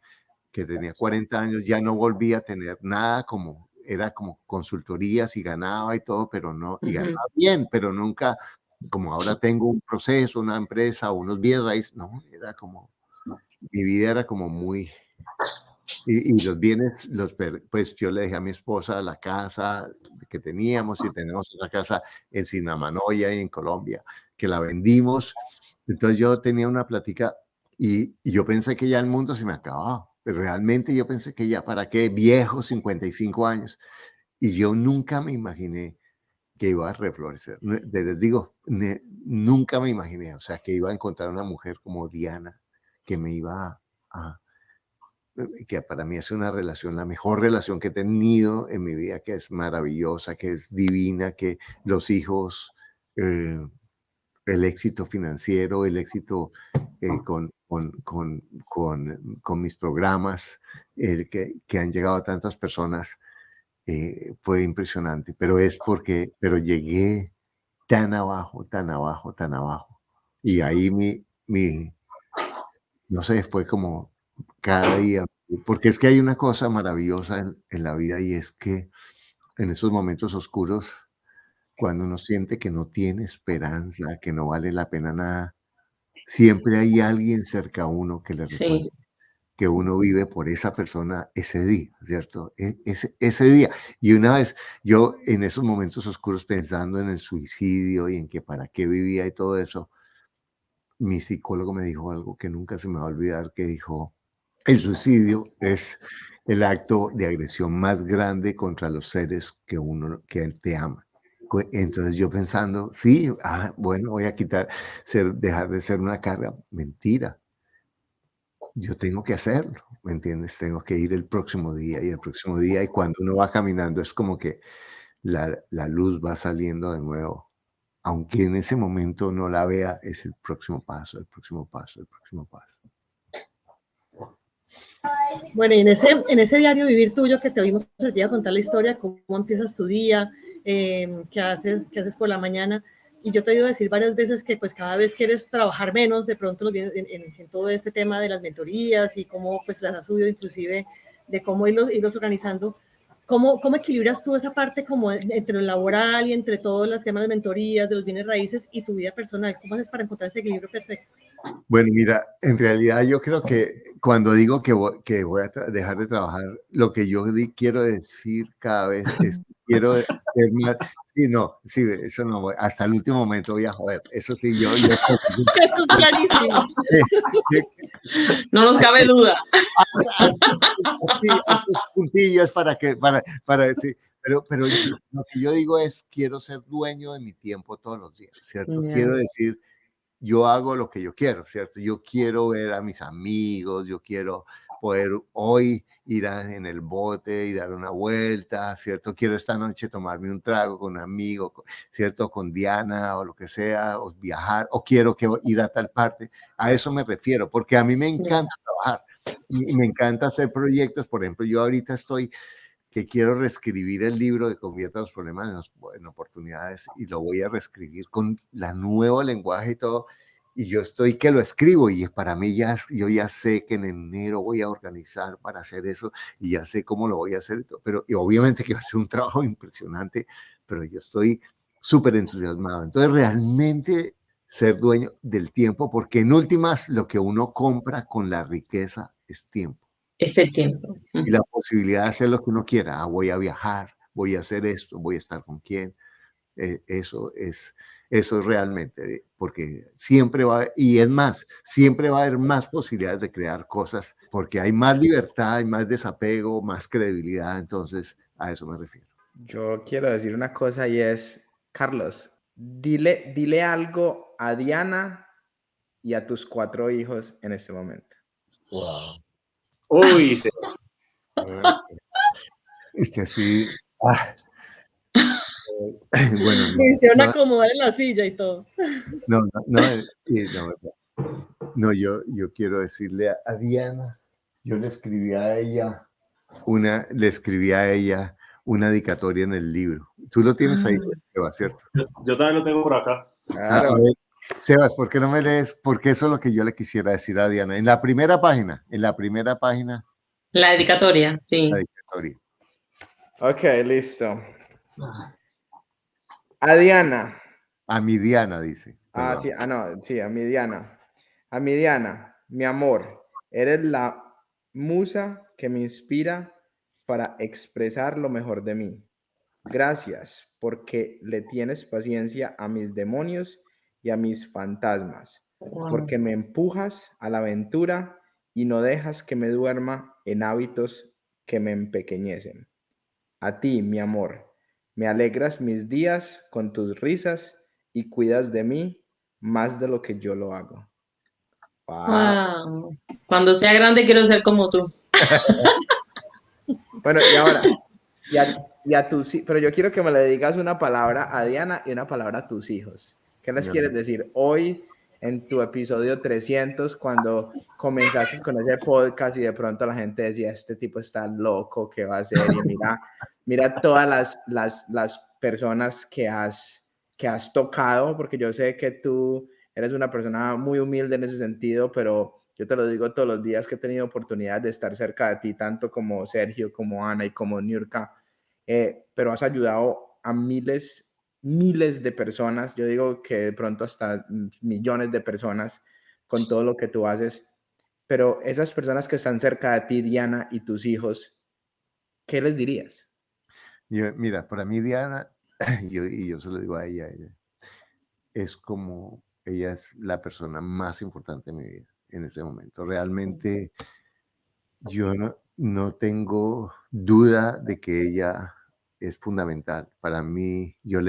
A: que tenía 40 años, ya no volví a tener nada era como consultorías y ganaba y todo, pero no, y
B: Ujú.
A: ganaba bien, pero nunca como ahora tengo un proceso, una empresa, unos bienes raíces. No, era como, mi vida era como muy... Y los bienes, pues yo le dejé a mi esposa la casa que teníamos y tenemos otra casa en Sinamanoya y en Colombia, que la vendimos. Entonces yo tenía una plática y yo pensé que ya el mundo se me acababa. Pero realmente yo pensé que ya, ¿para qué? Viejo, 55 años. Y yo nunca me imaginé que iba a reflorecer. Les digo, nunca me imaginé, o sea, que iba a encontrar una mujer como Diana, que me iba a que para mí es una relación, la mejor relación que he tenido en mi vida, que es maravillosa, que es divina, que los hijos, eh, el éxito financiero, el éxito con mis programas, que han llegado a tantas personas, fue impresionante, pero pero llegué tan abajo, tan abajo, tan abajo. Y ahí no sé, fue como cada día, porque es que hay una cosa maravillosa en la vida y es que en esos momentos oscuros, cuando uno siente que no tiene esperanza, que no vale la pena nada, siempre hay alguien cerca a uno que le recuerde
B: Sí,
A: que uno vive por esa persona ese día, ¿cierto? Ese día. Y una vez, yo en esos momentos oscuros pensando en el suicidio y en que para qué vivía y todo eso, mi psicólogo me dijo algo que nunca se me va a olvidar, que dijo, el suicidio es el acto de agresión más grande contra los seres que él te ama. Entonces yo pensando, sí, bueno, voy a dejar de ser una carga. Mentira, yo tengo que hacerlo, ¿me entiendes? Tengo que ir el próximo día y el próximo día, y cuando uno va caminando es como que la luz va saliendo de nuevo. Aunque en ese momento no la vea, es el próximo paso, el próximo paso, el próximo paso.
D: Bueno, y en ese diario vivir tuyo que te oímos el día contar la historia, cómo empiezas tu día, qué haces por la mañana, y yo te he oído decir varias veces que pues cada vez quieres trabajar menos, de pronto en todo este tema de las mentorías y cómo pues las has subido inclusive de cómo irlos organizando. ¿Cómo equilibras tú esa parte como entre lo laboral y entre todo el tema de mentorías, de los bienes raíces y tu vida personal? ¿Cómo haces para encontrar ese equilibrio perfecto?
A: Bueno, mira, en realidad yo creo que cuando digo que voy a dejar de trabajar, lo que yo quiero decir cada vez es que quiero ser más. Sí, no, sí, eso no voy. Hasta el último momento voy a joder. Eso sí, yo
D: Eso es clarísimo.
A: eh,
B: no nos cabe duda.
A: Sí, esos puntillos para decir, pero lo que yo digo es, quiero ser dueño de mi tiempo todos los días, ¿cierto?
B: Yeah.
A: Quiero decir, yo hago lo que yo quiero, ¿cierto? Yo quiero ver a mis amigos, yo quiero poder hoy ir en el bote y dar una vuelta, ¿cierto? Quiero esta noche tomarme un trago con un amigo, ¿cierto? Con Diana o lo que sea, o viajar, o quiero ir a tal parte. A eso me refiero, porque a mí me encanta trabajar y me encanta hacer proyectos. Por ejemplo, yo ahorita estoy que quiero reescribir el libro de Convierta los problemas en oportunidades, y lo voy a reescribir con la nuevo lenguaje y todo. Y yo estoy que lo escribo, y para mí yo ya sé que en enero voy a organizar para hacer eso y ya sé cómo lo voy a hacer. Y obviamente que va a ser un trabajo impresionante, pero yo estoy súper entusiasmado. Entonces realmente ser dueño del tiempo, porque en últimas lo que uno compra con la riqueza es tiempo.
B: Es el tiempo.
A: Y la posibilidad de hacer lo que uno quiera. Voy a viajar, voy a hacer esto, voy a estar con quién. Eso es realmente, porque siempre y es más, siempre va a haber más posibilidades de crear cosas, porque hay más libertad, hay más desapego, más credibilidad. Entonces, a eso me refiero.
C: Yo quiero decir una cosa y es, Carlos, dile algo a Diana y a tus 4 hijos en este momento.
A: Wow.
F: Uy, sí.
A: Así. Bueno,
D: Me hicieron acomodar en la silla y todo.
A: no, yo quiero decirle a Diana, yo le escribí a ella una dedicatoria en el libro. Tú lo tienes ahí, Sebas, ¿cierto?
F: Yo también lo tengo por acá.
C: Claro.
A: A ver, Sebas, ¿por qué no me lees? Porque eso es lo que yo le quisiera decir a Diana. En la primera página,
B: La dedicatoria, sí.
A: la dedicatoria.
C: Ok, listo. A Diana,
A: A mi Diana, dice.
C: Ah,
A: Perdón.
C: sí, no, sí, a mi Diana. A mi Diana, mi amor, eres la musa que me inspira para expresar lo mejor de mí. Gracias porque le tienes paciencia a mis demonios y a mis fantasmas,
B: Wow.
C: porque me empujas a la aventura y no dejas que me duerma en hábitos que me empequeñecen. A ti, mi amor, me alegras mis días con tus risas y cuidas de mí más de lo que yo lo hago. Wow.
B: Wow. Cuando sea grande quiero ser como tú.
C: Bueno, y ahora, y a tus, pero yo quiero que me le digas una palabra a Diana y una palabra a tus hijos. ¿Qué les quieres decir hoy en tu episodio 300 cuando comenzaste con ese podcast y de pronto la gente decía, este tipo está loco, ¿qué va a hacer? Y mira todas las personas que has tocado, porque yo sé que tú eres una persona muy humilde en ese sentido, pero yo te lo digo todos los días que he tenido oportunidad de estar cerca de ti, tanto como Sergio, como Ana y como Niurka, pero has ayudado a miles de personas, yo digo que de pronto hasta millones de personas con todo lo que tú haces, pero esas personas que están cerca de ti, Diana, y tus hijos, ¿qué les dirías?
A: Mira, para mí Diana, y yo se lo digo a ella, es como, ella es la persona más importante de mi vida en ese momento. Realmente yo no tengo duda de que ella es fundamental. Para mí, yo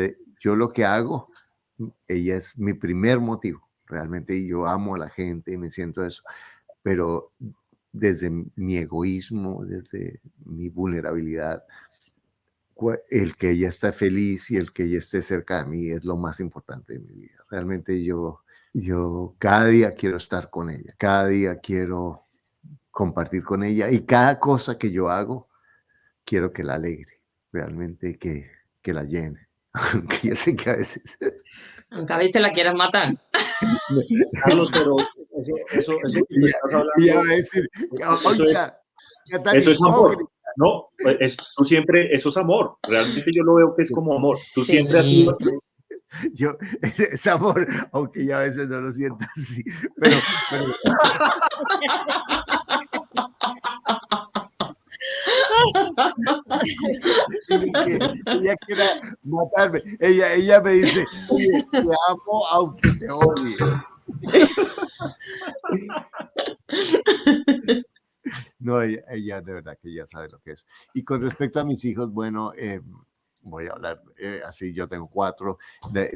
A: lo que hago, ella es mi primer motivo. Realmente yo amo a la gente y me siento eso. Pero desde mi egoísmo, desde mi vulnerabilidad, el que ella esté feliz y el que ella esté cerca de mí es lo más importante de mi vida. Realmente yo cada día quiero estar con ella, cada día quiero compartir con ella y cada cosa que yo hago quiero que la alegre, realmente que la llene. Aunque yo sé que a veces...
B: Aunque a veces la quieras matar.
F: Carlos, pero eso que tú estás
A: ella va
F: hablando,
A: a decir,
F: eso es,
A: oiga, ya tan
F: eso es amor.
A: hipócrita.
F: No, tú siempre, eso es amor. Realmente yo lo veo que es como amor. Tú
B: Sí.
F: siempre has sido así.
A: Yo, es amor, aunque ya a veces no lo siento así, pero ella quiera matarme. Ella me dice, oye, te amo aunque te odie. No, ella de verdad que ya sabe lo que es. Y con respecto a mis hijos, bueno, voy a hablar así, yo tengo 4,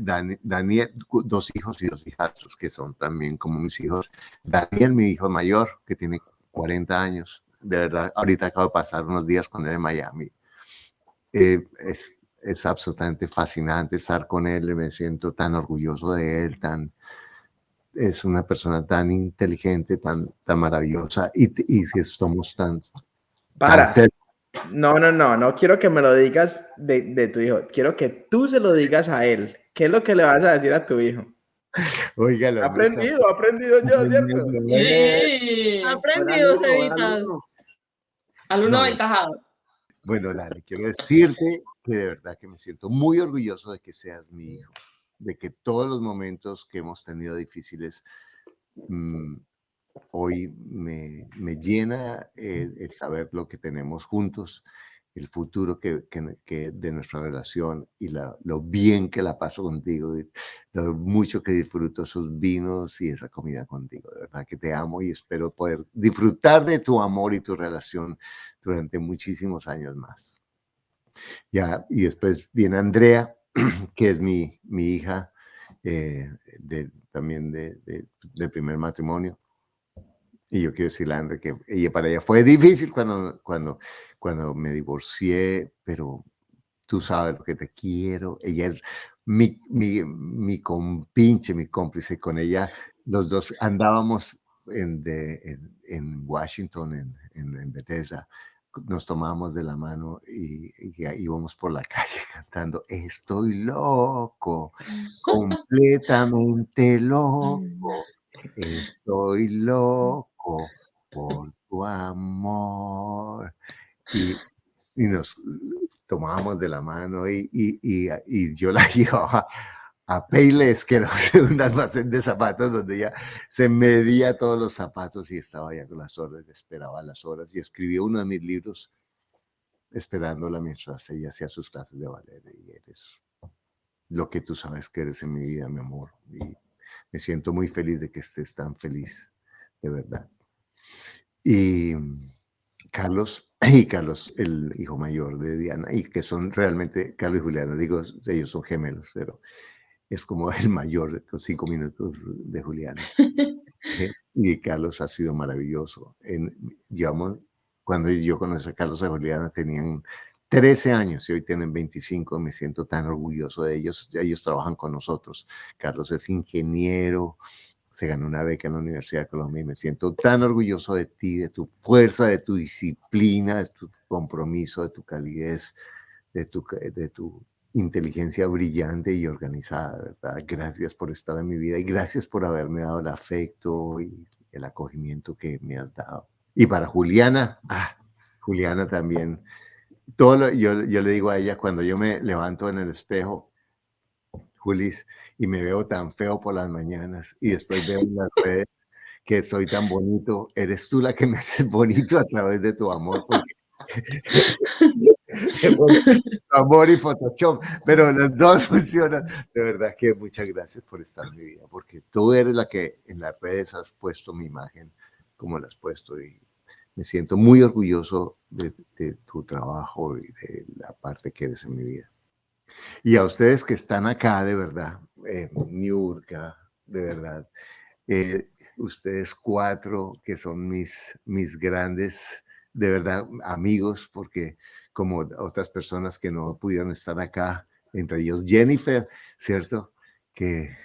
A: Daniel, 2 hijos y 2 hijastros, que son también como mis hijos. Daniel, mi hijo mayor, que tiene 40 años, de verdad, ahorita acabo de pasar unos días con él en Miami. Es absolutamente fascinante estar con él, me siento tan orgulloso de él, es una persona tan inteligente, tan maravillosa y somos tan cerca.
C: No quiero que me lo digas de tu hijo, quiero que tú se lo digas a él. ¿Qué es lo que le vas a decir a tu hijo?
A: Oiga,
C: Ha aprendido yo, ¿cierto?
D: Aprendido, Cevitas.
B: Alumno
A: No.
B: aventajado.
A: Bueno, Dani, quiero decirte que de verdad que me siento muy orgulloso de que seas mi hijo, de que todos los momentos que hemos tenido difíciles hoy me llena el saber lo que tenemos juntos, el futuro que de nuestra relación y lo bien que la paso contigo, lo mucho que disfruto esos vinos y esa comida contigo. De verdad que te amo y espero poder disfrutar de tu amor y tu relación durante muchísimos años más. Ya, y después viene Andrea, que es mi hija también de primer matrimonio. Y yo quiero decirle a Andrea que para ella fue difícil cuando me divorcié, pero tú sabes lo que te quiero. Ella es mi compinche, mi cómplice. Con ella los dos andábamos en Washington, en Bethesda. Nos tomábamos de la mano y íbamos por la calle cantando estoy loco, completamente loco, estoy loco por tu amor. Y nos tomábamos de la mano y yo la llevaba a Payless, que era un almacén de zapatos donde ella se medía todos los zapatos y estaba ya con las horas, esperaba las horas y escribió uno de mis libros esperándola mientras ella hacía sus clases de ballet. Y eres lo que tú sabes que eres en mi vida, mi amor. Y me siento muy feliz de que estés tan feliz, de verdad. Y Carlos, el hijo mayor de Diana, y que son realmente, Carlos y Juliana, digo, ellos son gemelos, pero es como el mayor, con 5 minutos de Juliana. Y Carlos ha sido maravilloso. Cuando yo conocí a Carlos y Juliana tenían 13 años y hoy tienen 25. Me siento tan orgulloso de ellos. Ellos trabajan con nosotros. Carlos es ingeniero, se ganó una beca en la Universidad de Colombia y me siento tan orgulloso de ti, de tu fuerza, de tu disciplina, de tu compromiso, de tu calidez, de tu inteligencia brillante y organizada, ¿verdad? Gracias por estar en mi vida y gracias por haberme dado el afecto y el acogimiento que me has dado. Y para Juliana, Juliana también, yo le digo a ella cuando yo me levanto en el espejo, Julis, y me veo tan feo por las mañanas y después veo en las redes que soy tan bonito, eres tú la que me haces bonito a través de tu amor, porque amor y Photoshop, pero los dos funcionan. De verdad que muchas gracias por estar en mi vida, porque tú eres la que en las redes has puesto mi imagen como la has puesto y me siento muy orgulloso de tu trabajo y de la parte que eres en mi vida. Y a ustedes que están acá, de verdad, Niurka, de verdad, ustedes 4 que son mis grandes, de verdad, amigos, porque como otras personas que no pudieron estar acá, entre ellos Jennifer, ¿cierto? Que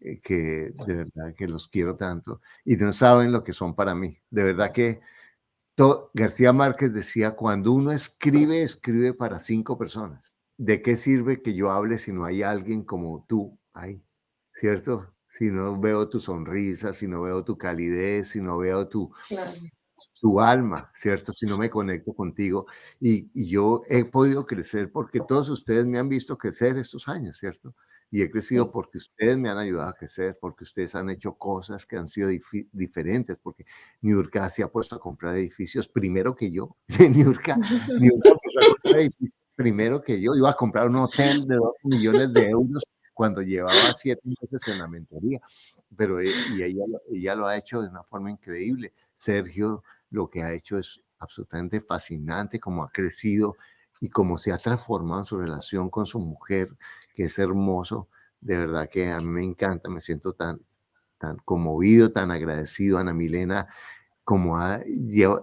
A: de verdad que los quiero tanto y no saben lo que son para mí. De verdad que García Márquez decía, cuando uno escribe, escribe para 5 personas. ¿De qué sirve que yo hable si no hay alguien como tú ahí? ¿Cierto? Si no veo tu sonrisa, si no veo tu calidez, si no veo tu alma, ¿cierto? Si no me conecto contigo. Y yo he podido crecer porque todos ustedes me han visto crecer estos años, ¿cierto? Y he crecido porque ustedes me han ayudado a crecer, porque ustedes han hecho cosas que han sido diferentes, porque Niurka se ha puesto a comprar edificios primero que yo. Niurka empezó a comprar edificios primero que yo. Iba a comprar un hotel de 2 millones de euros cuando llevaba 7 meses en la mentoría. Pero ella lo ha hecho de una forma increíble. Sergio lo que ha hecho es absolutamente fascinante, cómo ha crecido y cómo se ha transformado en su relación con su mujer, que es hermoso. De verdad que a mí me encanta, me siento tan conmovido, tan agradecido. Ana Milena, como ha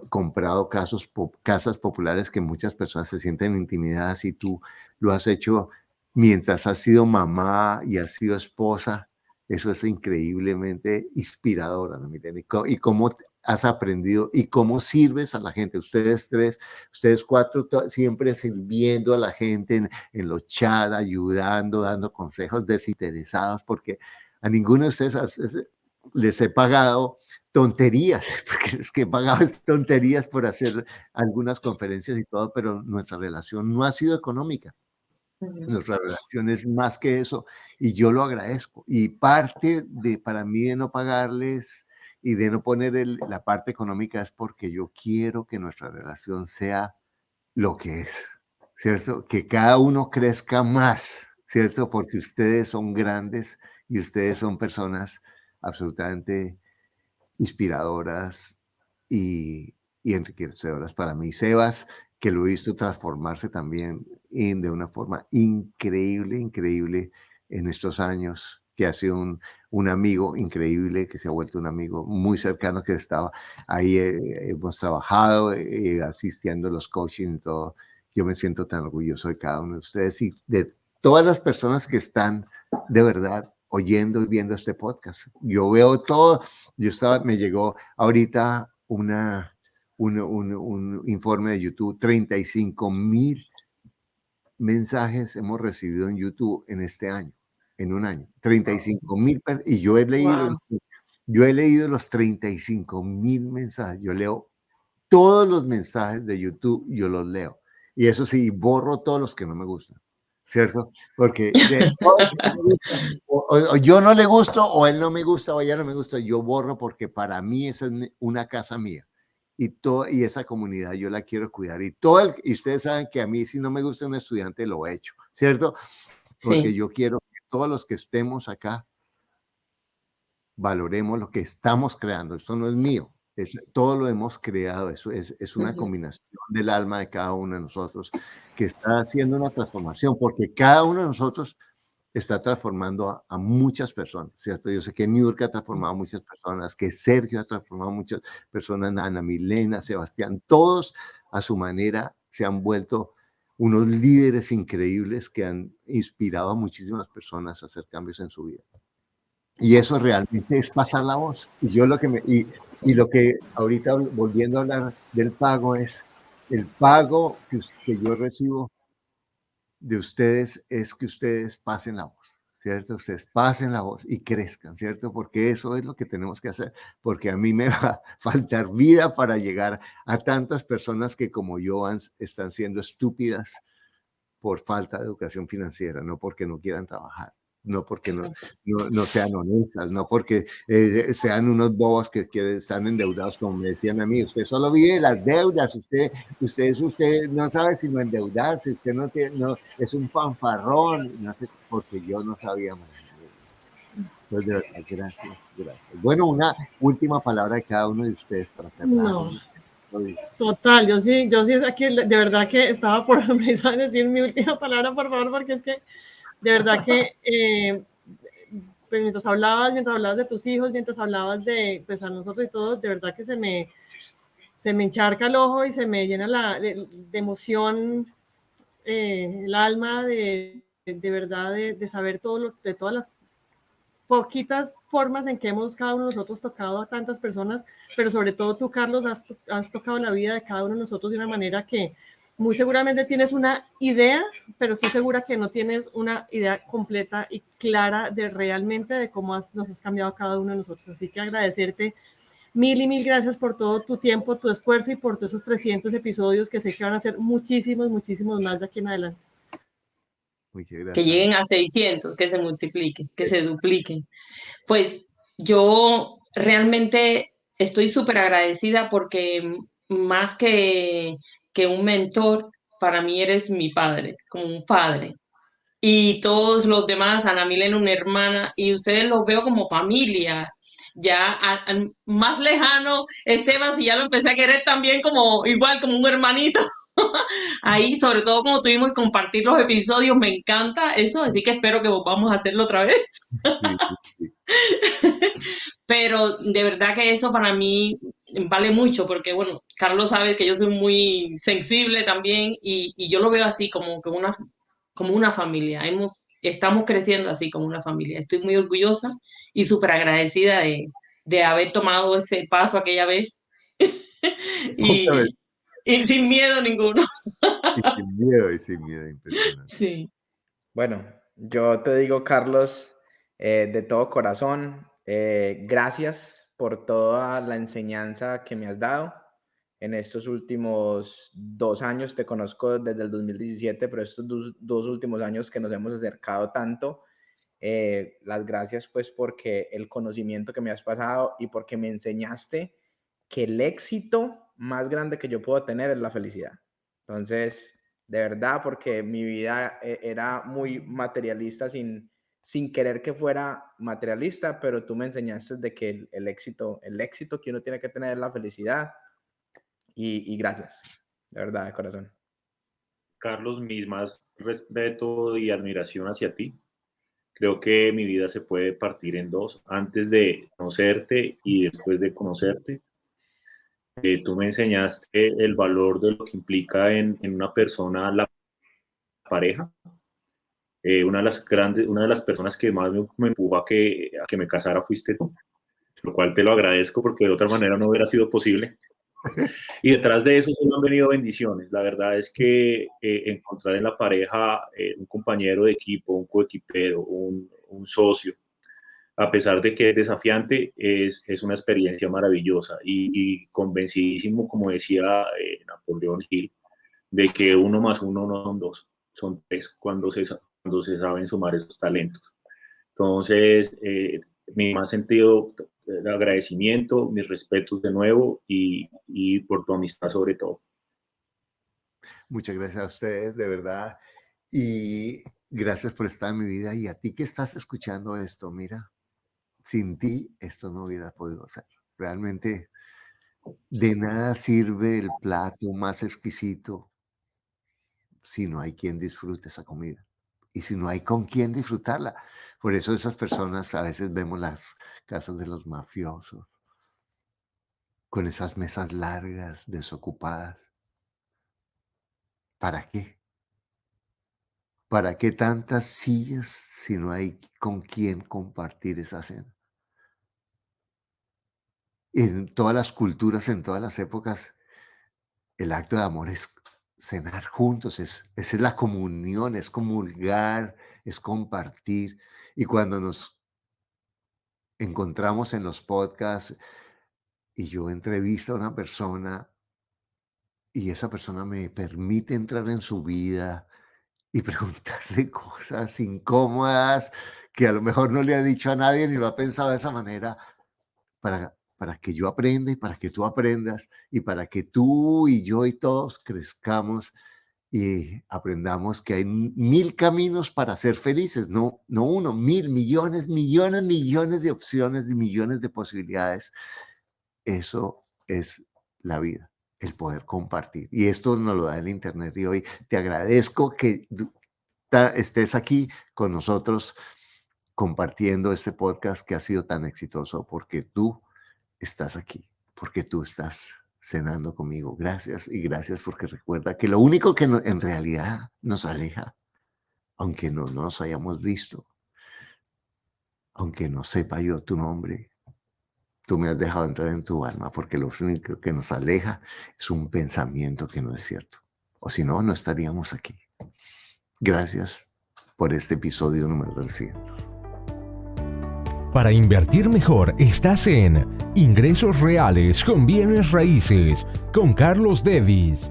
A: comprado casas populares que muchas personas se sienten intimidadas y tú lo has hecho mientras has sido mamá y has sido esposa. Eso es increíblemente inspirador, Ana Milena. Y cómo has aprendido y cómo sirves a la gente. Ustedes 3, ustedes 4, siempre sirviendo a la gente en los chats, ayudando, dando consejos desinteresados, porque a ninguno de ustedes les he pagado tonterías, porque es que he pagado tonterías por hacer algunas conferencias y todo, pero nuestra relación no ha sido económica. Nuestra relación es más que eso y yo lo agradezco. Y parte para mí de no pagarles y de no poner la parte económica es porque yo quiero que nuestra relación sea lo que es, ¿cierto? Que cada uno crezca más, ¿cierto? Porque ustedes son grandes y ustedes son personas absolutamente inspiradoras y enriquecedoras para mí. Sebas, que lo he visto transformarse también de una forma increíble, increíble en estos años, que ha sido un amigo increíble, que se ha vuelto un amigo muy cercano, que estaba ahí, hemos trabajado, asistiendo a los coaching y todo. Yo me siento tan orgulloso de cada uno de ustedes y de todas las personas que están de verdad oyendo y viendo este podcast. Yo veo todo. Me llegó ahorita un informe de YouTube, 35,000 mensajes hemos recibido en YouTube en este año, en un año, 35,000, y yo he leído los 35,000 mensajes, yo leo todos los mensajes de YouTube, yo los leo, y eso sí, borro todos los que no me gustan, ¿cierto? Porque o yo no le gusto, o él no me gusta, o ella no me gusta, yo borro porque para mí esa es una casa mía. Y esa comunidad yo la quiero cuidar. Y ustedes saben que a mí si no me gusta un estudiante lo he hecho, ¿cierto? Porque
B: Sí.
A: yo quiero que todos los que estemos acá valoremos lo que estamos creando. Esto no es mío, todo lo hemos creado. Eso es una combinación del alma de cada uno de nosotros que está haciendo una transformación, porque cada uno de nosotros está transformando a muchas personas, ¿cierto? Yo sé que Niurka ha transformado a muchas personas, que Sergio ha transformado a muchas personas, Ana Milena, Sebastián, todos a su manera se han vuelto unos líderes increíbles que han inspirado a muchísimas personas a hacer cambios en su vida. Y eso realmente es pasar la voz. Y lo que ahorita, volviendo a hablar del pago, es el pago que yo recibo de ustedes es que ustedes pasen la voz, ¿cierto? Ustedes pasen la voz y crezcan, ¿cierto? Porque eso es lo que tenemos que hacer, porque a mí me va a faltar vida para llegar a tantas personas que como yo están siendo estúpidas por falta de educación financiera, no porque no quieran trabajar, no porque no sean honestas, no porque sean unos bobos que están endeudados, como me decían a mí. Usted solo vive las deudas, usted no sabe sino endeudarse, usted no es un fanfarrón, no sé, porque yo no sabía más. Pues de verdad, gracias. Bueno, una última palabra de cada uno de ustedes para cerrar.
D: No. Total, yo sí aquí de verdad que estaba por empezar a decir mi última palabra, por favor, porque es que de verdad que pues mientras hablabas de tus hijos, mientras hablabas de pues a nosotros y todos, de verdad que se me encharca el ojo y se me llena de emoción el alma de verdad de saber de todas las poquitas formas en que hemos cada uno de nosotros tocado a tantas personas, pero sobre todo tú, Carlos, has tocado la vida de cada uno de nosotros de una manera que muy seguramente tienes una idea, pero estoy segura que no tienes una idea completa y clara de realmente de cómo nos has cambiado a cada uno de nosotros. Así que agradecerte mil y mil gracias por todo tu tiempo, tu esfuerzo y por todos esos 300 episodios que sé que van a ser muchísimos más de aquí en adelante.
A: Muchas gracias.
B: Que lleguen a 600, que se multipliquen, que se dupliquen. Pues yo realmente estoy súper agradecida porque más que un mentor, para mí eres mi padre, como un padre. Y todos los demás, Ana Milena, una hermana, y ustedes los veo como familia. Ya más lejano, Esteban, si ya lo empecé a querer también como igual, como un hermanito. Ahí, sobre todo como tuvimos que compartir los episodios, me encanta eso, así que espero que volvamos a hacerlo otra vez.
A: Sí.
B: Pero de verdad que eso para mí vale mucho, porque bueno, Carlos sabe que yo soy muy sensible también y yo lo veo así como una familia. Estamos creciendo así como una familia. Estoy muy orgullosa y súper agradecida de haber tomado ese paso aquella vez y sin miedo ninguno.
A: Y sin miedo, impresionante.
B: Sí.
C: Bueno, yo te digo, Carlos, de todo corazón, gracias por toda la enseñanza que me has dado. En estos últimos 2 años, te conozco desde el 2017, pero estos dos últimos años que nos hemos acercado tanto, las gracias pues porque el conocimiento que me has pasado y porque me enseñaste que el éxito más grande que yo puedo tener es la felicidad. Entonces, de verdad, porque mi vida era muy materialista sin querer que fuera materialista, pero tú me enseñaste de que el éxito que uno tiene que tener es la felicidad y gracias, de verdad, de corazón.
F: Carlos, mis más respeto y admiración hacia ti. Creo que mi vida se puede partir en dos, antes de conocerte y después de conocerte. Tú me enseñaste el valor de lo que implica en una persona la pareja. Una de las personas que más me empujó a que me casara fuiste tú, lo cual te lo agradezco porque de otra manera no hubiera sido posible. Y detrás de eso solo han venido bendiciones. La verdad es que encontrar en la pareja un compañero de equipo, un coequipero, un socio, a pesar de que es desafiante, es una experiencia maravillosa y convencidísimo, como decía Napoleón Hill, de que 1 más 1 no son 2. son tres cuando se saben sumar esos talentos. Entonces, mi más sentido de agradecimiento, mis respetos de nuevo y por tu amistad sobre todo.
A: Muchas gracias a ustedes, de verdad. Y gracias por estar en mi vida. Y a ti que estás escuchando esto, mira, sin ti esto no hubiera podido ser. Realmente de nada sirve el plato más exquisito si no hay quien disfrute esa comida y si no hay con quien disfrutarla. Por eso esas personas, a veces vemos las casas de los mafiosos con esas mesas largas, desocupadas. ¿Para qué? ¿Para qué tantas sillas si no hay con quién compartir esa cena? En todas las culturas, en todas las épocas, el acto de amor es cenar juntos, es la comunión, es comulgar, es compartir. Y cuando nos encontramos en los podcasts y yo entrevisto a una persona y esa persona me permite entrar en su vida y preguntarle cosas incómodas que a lo mejor no le ha dicho a nadie ni lo ha pensado de esa manera, para que yo aprenda y para que tú aprendas y para que tú y yo y todos crezcamos y aprendamos que hay 1000 caminos para ser felices, no uno, 1000, millones, millones, millones de opciones y millones de posibilidades. Eso es la vida, el poder compartir. Y esto nos lo da el Internet. Y hoy te agradezco que estés aquí con nosotros compartiendo este podcast que ha sido tan exitoso porque tú estás aquí, porque tú estás cenando conmigo. Gracias y gracias porque recuerda que lo único que en realidad nos aleja, aunque no nos hayamos visto, aunque no sepa yo tu nombre, tú me has dejado entrar en tu alma porque lo único que nos aleja es un pensamiento que no es cierto. O si no, no estaríamos aquí. Gracias por este episodio número 300.
E: Para invertir mejor, estás en Ingresos Reales con Bienes Raíces con Carlos Davis.